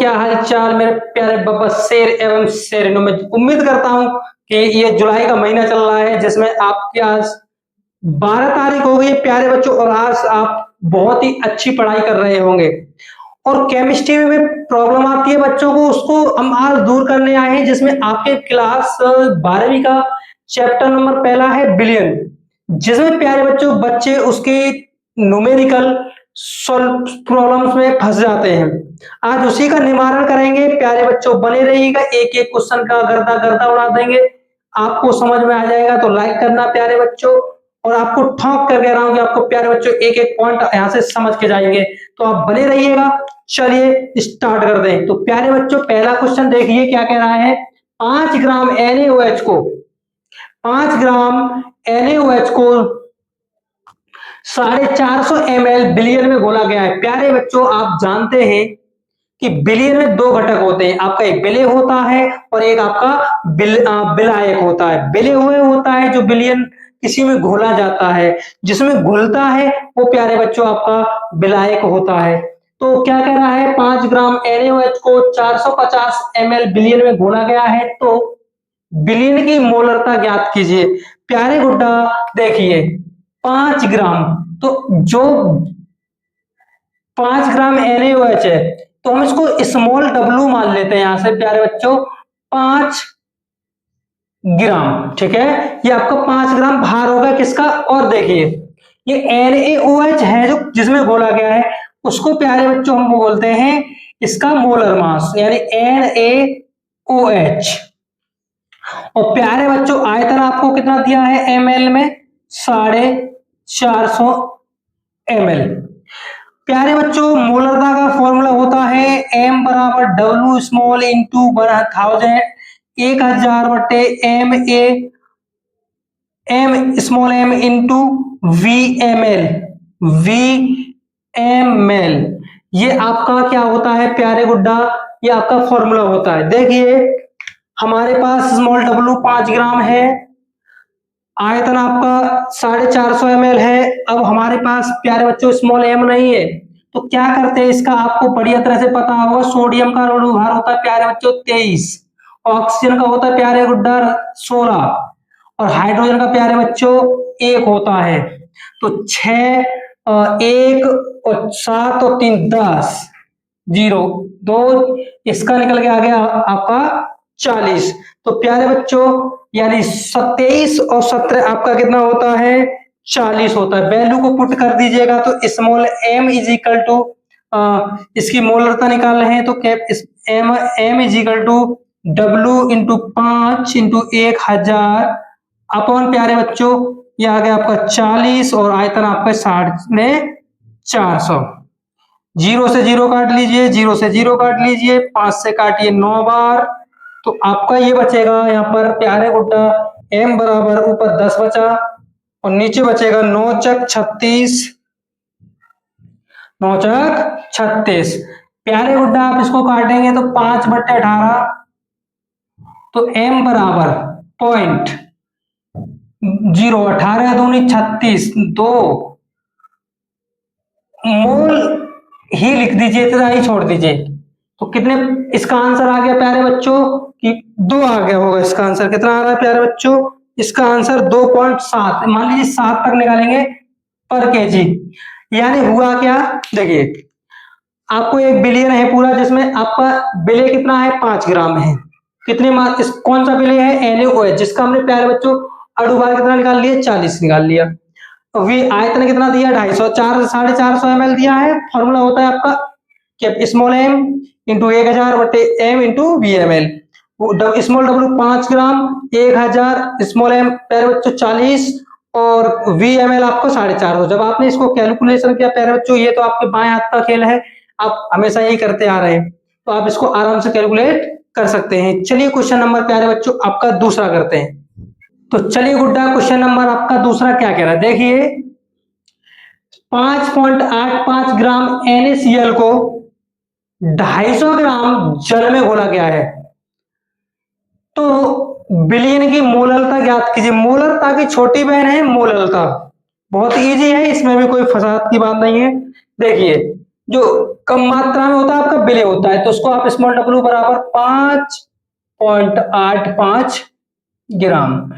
क्या हाल चाल मेरे प्यारे बब्बर शेर एवं शेरिनों में। उम्मीद करता हूं कि ये जुलाई का महीना चल रहा है जिसमें आपकी आज 12 तारीख हो गई है प्यारे बच्चों, और आज आप बहुत ही अच्छी पढ़ाई कर रहे होंगे। और केमिस्ट्री में प्रॉब्लम आती है बच्चों को, उसको हम आज दूर करने आए हैं, जिसमें आपके क्लास 12वीं का चैप्टर नंबर पहला है बिलियन, जिसमें प्यारे बच्चों बच्चे उसके न्यूमेरिकल प्रॉब्लम्स में फंस जाते हैं। आज उसी का निवारण करेंगे प्यारे बच्चों, बने रहिएगा, एक एक क्वेश्चन का गर्दा गर्दा उड़ा देंगे। आपको समझ में आ जाएगा तो लाइक करना प्यारे बच्चों, और आपको ठोक कर कह रहा हूं कि आपको प्यारे बच्चों एक एक पॉइंट यहां से समझ के जाएंगे, तो आप बने रहिएगा। चलिए स्टार्ट कर दें। तो प्यारे बच्चों पहला क्वेश्चन देखिए क्या कह रहा है। 5 ग्राम NaOH को 5 ग्राम NaOH को 450 ml बिलियन में घोला गया है। प्यारे बच्चों आप जानते हैं कि बिलियन में दो घटक होते हैं, आपका एक विलेय होता है और एक आपका विलायक होता है। विलेय हुए होता है जो बिलियन किसी में घोला जाता है, जिसमें घुलता है वो प्यारे बच्चों आपका विलायक होता है। तो क्या कह रहा है, 5 ग्राम NaOH को 450 ml बिलियन में घोला गया है, तो बिलियन की मोलरता ज्ञात कीजिए। प्यारे गुड्डा देखिए 5 ग्राम, तो जो 5 ग्राम NaOH है तो हम इसको स्मॉल w मान लेते हैं यहां से प्यारे बच्चों, 5 ग्राम, ठीक है। ये आपका 5 ग्राम भार होगा किसका। और देखिए ये NaOH है जो जिसमें घोला गया है, उसको प्यारे बच्चों हम बोलते हैं इसका मोलर मास, यानी NaOH। और प्यारे बच्चों आयतन आपको कितना दिया है ml में, 450 ml। प्यारे बच्चों मोलरता का फॉर्मूला होता है m बराबर W स्मॉल इंटू 1000, 1000 बटे m small m into VmL। ये आपका क्या होता है प्यारे गुड्डा, ये आपका फॉर्मूला होता है। देखिए हमारे पास स्मॉल w 5 ग्राम है, आयतन आपका 450 ml है। अब हमारे पास प्यारे बच्चों स्मॉल m नहीं है, तो क्या करते हैं, इसका आपको बढ़िया तरह से पता होगा, सोडियम का ऋण भार होता है प्यारे बच्चों 23, ऑक्सीजन का होता है प्यारे गुड्डा 16, और हाइड्रोजन का प्यारे बच्चों 1 होता है। तो 6 1 और 7 और 3 10, 0 2, इसका निकल के आ गया आपका 40। तो प्यारे बच्चों यानी 27 और 17 आपका कितना होता है, 40 होता है। वैल्यू को पुट कर दीजिएगा तो small m is equal to, इसकी मोलरता निकाल रहे हैं तो m is equal to W into 5 into 1000 upon प्यारे बच्चों ये आ गया आपका 40, और आयतन आपका 60 में 400। 0 से 0 काट लीजिए, 0 से 0 काट लीजिए, 5 से काटिए 9 बार, तो आपका ये बचेगा यहाँ पर प्यारे गुड्डा m बराबर ऊपर 10 बचा और नीचे बचेगा 9 चक 36, 9 चक 36। प्यारे गुड्डा आप इसको काटेंगे तो 5 बट्टे 18, तो m बराबर 0.0, 18 दूनी 36, 2 मोल ही लिख दीजिए, इतना ही छोड़ दीजिए। तो कितने इसका आंसर आ गया प्यारे बच्चों कि 2 आ गया होगा। इसका आंसर कितना आ रहा है प्यारे बच्चों, इसका आंसर 2.7, मान लीजिए 7 तक निकालेंगे पर केजी। यानी हुआ क्या, देखिए आपको एक बिलियन है पूरा, जिसमें आपका विलेय कितना है 5 ग्राम है। कितने कौन सा विलेय है, NaOH, जिसका हमने प्यारे बच्चों अणुभार कितना निकाल लिया, 40 निकाल लिया। आयतन कितना दिया, 250, 450 ml दिया है। फॉर्मूला होता है आपका स्मॉल m इंटू 1000 बटे m into VmL। Small w 5 ग्राम, 1000 स्मॉल m प्यारे बच्चों 40 और VmL आपको 450। जब आपने इसको कैलकुलेशन किया प्यारे बच्चों, ये तो आपके बाएं हाथ का खेल है, आप हमेशा यही करते आ रहे हैं, तो आप इसको आराम से कैलकुलेट कर सकते हैं। चलिए क्वेश्चन नंबर प्यारे बच्चों आपका दूसरा करते हैं। तो चलिए गुड्डा क्वेश्चन नंबर आपका दूसरा क्या कह रहा है, देखिए 5.85 ग्राम NaCl को 250 ग्राम जल में घोला गया है, तो बिलियन की मोलरता ज्ञात कीजिए। मोलरता की छोटी बहन है मोलरता, बहुत इजी है, इसमें भी कोई फसाद की बात नहीं है। देखिए जो कम मात्रा में होता है आपका विलय होता है, तो उसको आप स्मॉल डब्ल्यू बराबर 5.85 ग्राम।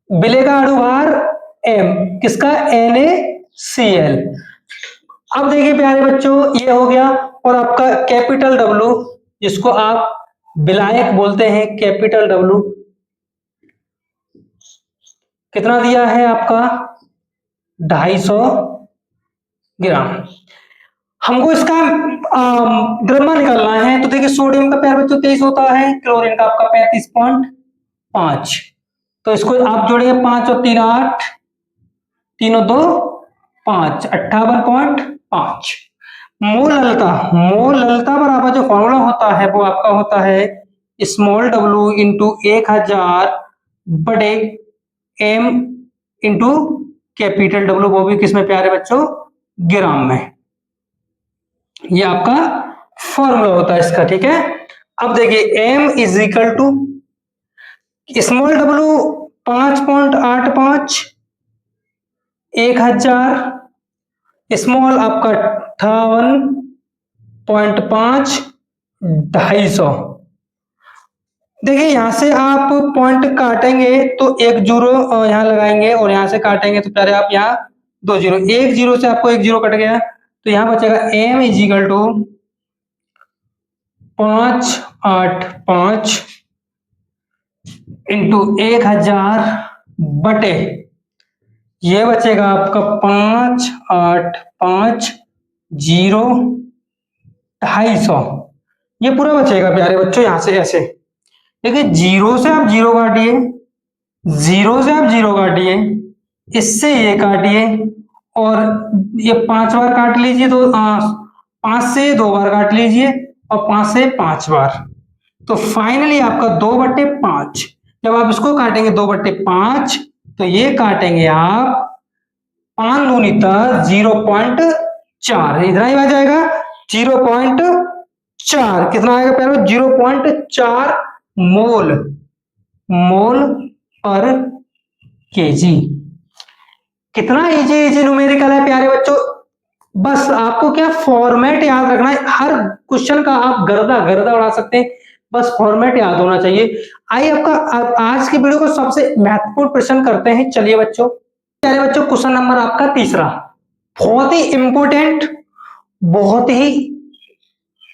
विलय का अणुभार m, किसका, NaCl। अब देखिए प्यारे बच्चों, ये हो गया। और आपका कैपिटल डब्ल्यू, जिसको आप विलायक बोलते हैं, कैपिटल डब्ल्यू कितना दिया है आपका, 250 ग्राम। हमको इसका द्रव्यमान निकालना है, तो देखिए सोडियम का प्यारे बच्चों 23 होता है, क्लोरीन का आपका 35.5। तो इसको आप जोड़िए, 5 और 3 8, 3 और 2 5, 58.5। मोललता बराबर जो फॉर्मूला होता है वो आपका होता है स्मॉल डब्ल्यू इंटू 1000 बटे एम इंटू कैपिटल डब्ल्यू, वो भी किसमें प्यारे बच्चों, ग्राम में। ये आपका फॉर्मूला होता है इसका, ठीक है। अब देखिए m is equal to small W 5.85, 1000, small आपका 58.5, 250। देखिए यहां से आप पॉइंट काटेंगे तो एक जीरो यहां लगाएंगे, और यहां से काटेंगे तो प्यारे आप यहाँ 2 जीरो, एक जीरो से आपको एक जीरो कट गया, तो यहां बचेगा m is equal to 585 into 1000 बटे, ये बचेगा आपका 5850 250। ये पूरा बचेगा प्यारे बच्चों यहां से ऐसे। देखिए जीरो से आप जीरो काटिए, जीरो से आप जीरो काटिए, इससे ये काटिए, और ये 5 बार काट लीजिए, तो 5 से 2 बार काट लीजिए, और 5 से 5 बार, तो फाइनली आपका 2/5। जब आप इसको काटेंगे 2/5, तो ये काटेंगे आप 5 दूनी 0.4, इतना ही आ जाएगा 0.4। कितना आएगा प्यारे, 0.4 मोल पर केजी। कितना इजी इजी न्यूमेरिकल है प्यारे बच्चों। बस आपको क्या फॉर्मेट याद रखना है, हर क्वेश्चन का आप गर्दा गर्दा उड़ा सकते हैं, बस फॉर्मेट याद होना चाहिए। आइए आपका आज की वीडियो को सबसे महत्वपूर्ण प्रश्न करते हैं। चलिए बच्चों, प्यारे बच्चों, क्वेश्चन नंबर आपका तीसरा, बहुत ही इंपोर्टेंट, बहुत ही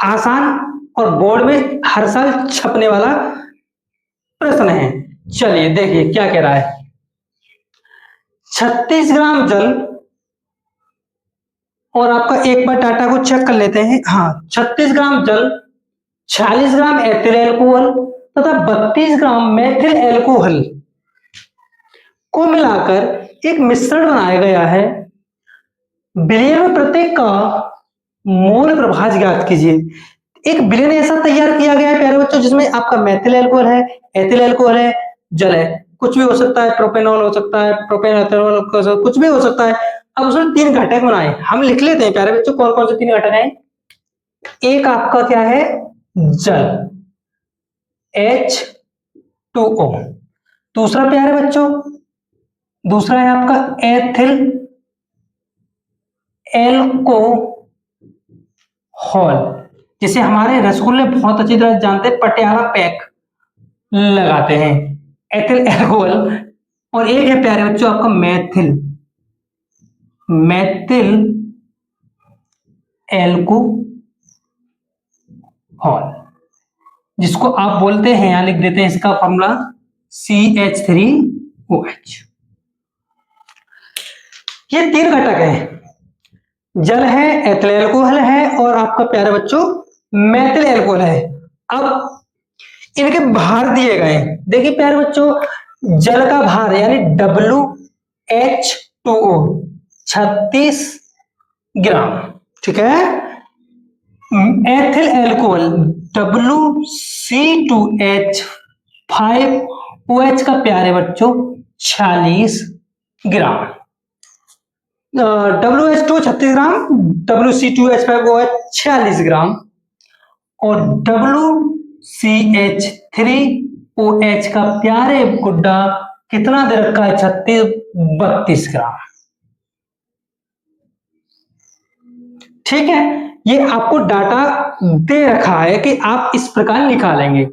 आसान, और बोर्ड में हर साल छपने वाला प्रश्न है। चलिए देखिए क्या कह रहा है। 36 ग्राम जल, और आपका एक बार डाटा को चेक कर लेते हैं। हाँ, 36 ग्राम जल, 46 ग्राम एथिल एल्कोहल तथा 32 ग्राम मेथिल एल्कोहल को मिलाकर एक मिश्रण बनाया गया है। विलयन में प्रत्येक का मोल प्रभाज ज्ञात कीजिए। एक विलयन ऐसा तैयार किया गया है प्यारे बच्चों, जिसमें आपका मेथिल एल्कोहल है, एथिल एल्कोहल है, जल है, कुछ भी हो सकता है, प्रोपेनॉल हो सकता है, प्रोपेन एथेनॉल, कुछ भी हो सकता है। अब उसमें 3 घटक बनाए, हम लिख लेते हैं प्यारे बच्चों कौन कौन से 3 घटक हैं। एक आपका क्या है, जल, H2O। दूसरा प्यारे बच्चों, दूसरा है आपका एथिल एल्कोहल, जिसे हमारे रसगुल्ले बहुत अच्छी तरह जानते हैं, पटियाला पैक लगाते हैं, एथिल एल्कोहल। और एक है प्यारे बच्चों आपका मेथिल एल्कोहल, जिसको आप बोलते हैं, यहां लिख देते हैं इसका फॉर्मूला CH3OH। ये 3 घटक हैं, जल है, एथिल एल्कोहल है, और आपका प्यारे बच्चों मेथिल एल्कोहल है। अब इनके भार दिए गए, देखिए प्यारे बच्चों, जल का भार यानी WH2O 36 ग्राम, ठीक है। एथिल एल्कोहल WC2H5OH का प्यारे बच्चों 46 ग्राम। WH2 36 ग्राम, WC2H5OH 46 ग्राम, और WCH3OH का प्यारे गुड्डा कितना दे रखा है, 32 ग्राम। ठीक है, ये आपको डाटा दे रखा है कि आप इस प्रकार निकालेंगे।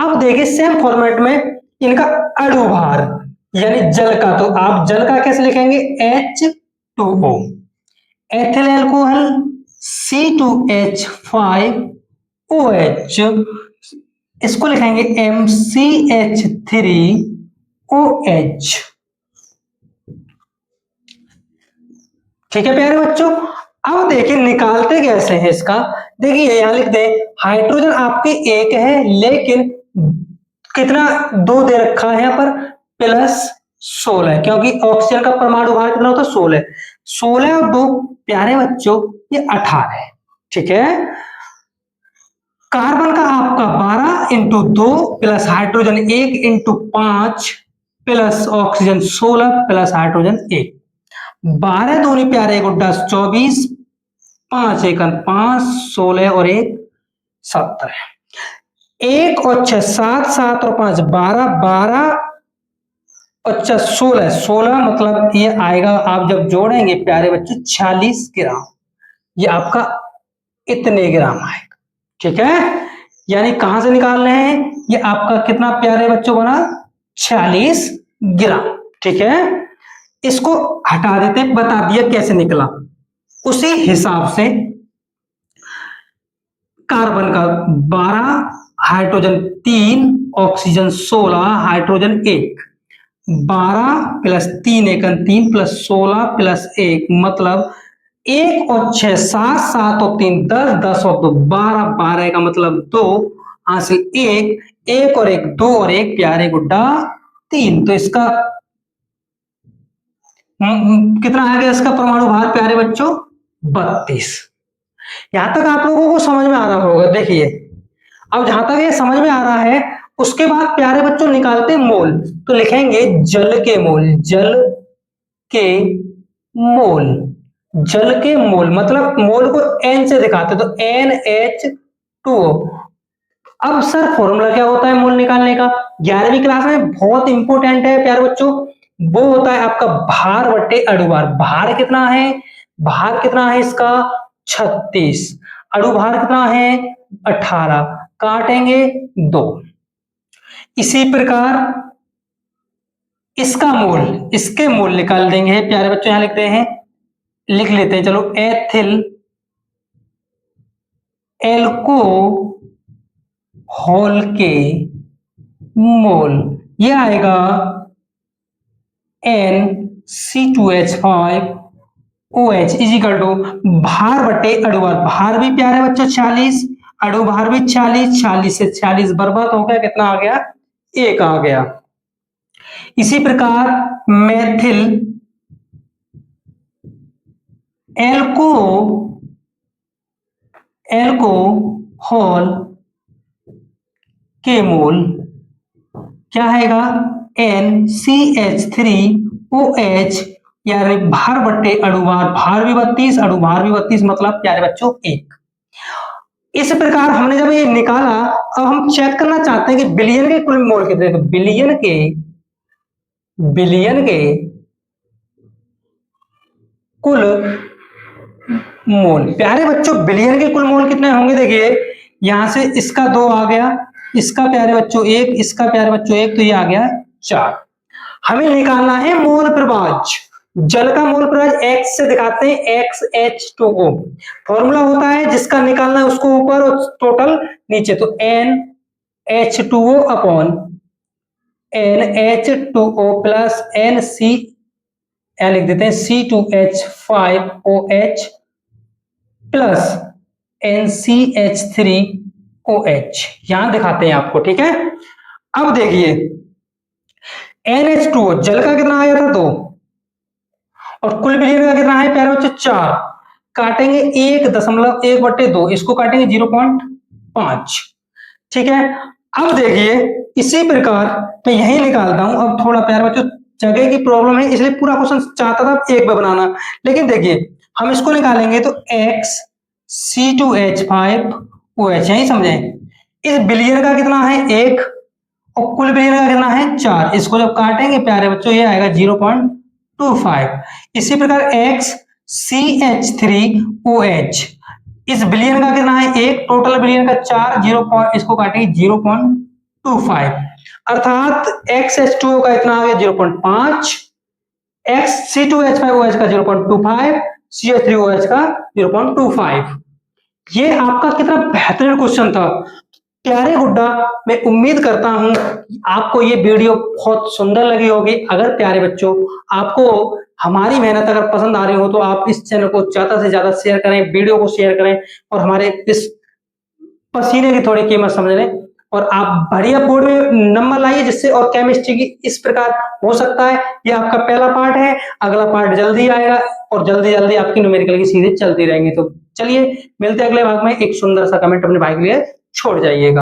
अब देखिए सेम फॉर्मेट में इनका अणुभार यानी जल का, तो आप जल का कैसे लिखेंगे, H2O, एथिल एल्कोहल C2H5OH, इसको लिखेंगे MCH3OH। ठीक है प्यारे बच्चों, अब देखिए निकालते कैसे हैं इसका। देखिए यहां लिख दें, हाइड्रोजन आपके एक है लेकिन कितना, 2 दे रखा है यहाँ पर, +16, क्योंकि ऑक्सीजन का परमाणु भार कितना होता है, 16। 16 और 2 प्यारे बच्चों ये 18 है। ठीक है, कार्बन का आपका 12 into 2 plus hydrogen 1 into 5 plus oxygen 16 plus hydrogen 1, 12 दूनी प्यारे गुड्डा 24, 5 एकन 5, 16 और 1 17, 1 और 6 7, 7 और 5 12, 12 और 6 16, 16 मतलब ये आएगा, आप जब जोड़ेंगे प्यारे बच्चे 46 ग्राम, ये आपका इतने ग्राम आएगा। ठीक है, यानी कहां से निकाल रहे हैं, ये आपका कितना प्यारे बच्चों बना, 46 ग्राम। ठीक है, इसको हटा देते हैं, बता दिया कैसे निकला। उसी हिसाब से कार्बन का 12, hydrogen 3, oxygen 16, hydrogen 1, 12 plus 3 एकन 3 plus 16 plus 1 मतलब 1 और 6 7, 7 और 3 10, 10 और 2 12, 12 का मतलब 2, हासिल 1, 1 और 1 2 और 1 प्यारे गुड्डा 3। तो इसका कितना आ गया इसका परमाणु भार प्यारे बच्चों, 32। यहां तक आप लोगों को समझ में आ रहा होगा। देखिए अब जहां तक ये समझ में आ रहा है, उसके बाद प्यारे बच्चों निकालते मोल, तो लिखेंगे जल के मोल, जल के मोल, जल के मोल मतलब मोल को N से दिखाते तो NH2O। अब सर फॉर्मूला क्या होता है मोल निकालने का, 11वीं क्लास में बहुत इंपॉर्टेंट है प्यारे बच्चों, वो होता है आपका भार बट्टे अणुभार। भार कितना है, भार कितना है इसका 36, अणुभार कितना है 18, काटेंगे 2। इसी प्रकार इसका मोल, इसके मोल निकाल देंगे प्यारे बच्चों, यहां लिखते हैं, लिख लेते हैं चलो, एथिल एल्कोहल के मोल, ये आएगा NC2H5OH इजिकल टू भार बटे अणुभार, भार भी प्यारे बच्चों 46, अणुभार भी 40, 40 से 40 बर्बाद हो गया, कितना आ गया 1 आ गया। इसी प्रकार मेथिल एल्कोहल के मोल क्या आएगा, NCH3OH, यानी भार बट्टे अणुभार, भार भी 32 अणुभार भी 32 मतलब प्यारे बच्चों 1। इस प्रकार हमने जब ये निकाला, अब हम चेक करना चाहते हैं कि बिलियन के कुल मोल कितने, तो बिलियन के कुल मोल, प्यारे बच्चों बिलियन के कुल मोल कितने होंगे, देखिए यहां से इसका 2 आ गया, इसका प्यारे बच्चों 1, इसका प्यारे बच्चों 1, तो ये आ गया 4। हमें निकालना है मोल प्रभाज, जल का मोल प्रभाज X से दिखाते हैं, XH2O फॉर्मूला होता है, जिसका निकालना है उसको ऊपर और टोटल नीचे, तो NH2O upon NH2O plus NC लिख देते हैं C2H5OH प्लस NCH3OH, यहां दिखाते हैं आपको। ठीक है, अब देखिए NH2O जल का कितना आया था 2 और कुल बिलियन का कितना है प्यारे बच्चों 4, काटेंगे 1.1/2, इसको काटेंगे 0.5। ठीक है, अब देखिए इसी प्रकार मैं यही निकालता हूं, अब थोड़ा प्यारे बच्चों जगह की प्रॉब्लम है इसलिए पूरा क्वेश्चन चाहता था एक बार बनाना, लेकिन देखिए हम इसको निकालेंगे तो XC2H5OH, यही समझें, इस बिलियन का कितना है 1 और कुल बिलियन का कितना है 4, इसको जब काटेंगे प्यारे बच्चों ये आएगा 0.25। इसी प्रकार XCH3OH इस बिलियन का कितना है 1, टोटल बिलियन का 4, 0 इसको काटेंगे 0.25, अर्थात XH2O का इतना आ गया 0.5, C2H5OH का 0.25, CH3OH का 0.25। ये आपका कितना बेहतरीन क्वेश्चन था प्यारे गुड्डा। मैं उम्मीद करता हूं आपको ये वीडियो बहुत सुंदर लगी होगी। अगर प्यारे बच्चों आपको हमारी मेहनत अगर पसंद आ रही हो तो आप इस चैनल को ज्यादा से ज्यादा शेयर करें, वीडियो को शेयर करें और हमारे इस पसीने की थोड़ी कीमत समझ लें और आप बढ़िया बोर्ड में नंबर लाइए जिससे और केमिस्ट्री की इस प्रकार हो सकता है। ये आपका पहला पार्ट है, अगला पार्ट जल्दी आएगा और जल्दी जल्दी आपकी न्यूमेरिकल की सीरीज चलती रहेंगी। तो चलिए मिलते हैं अगले भाग में। एक सुंदर सा कमेंट अपने भाई के लिए छोड़ जाइएगा।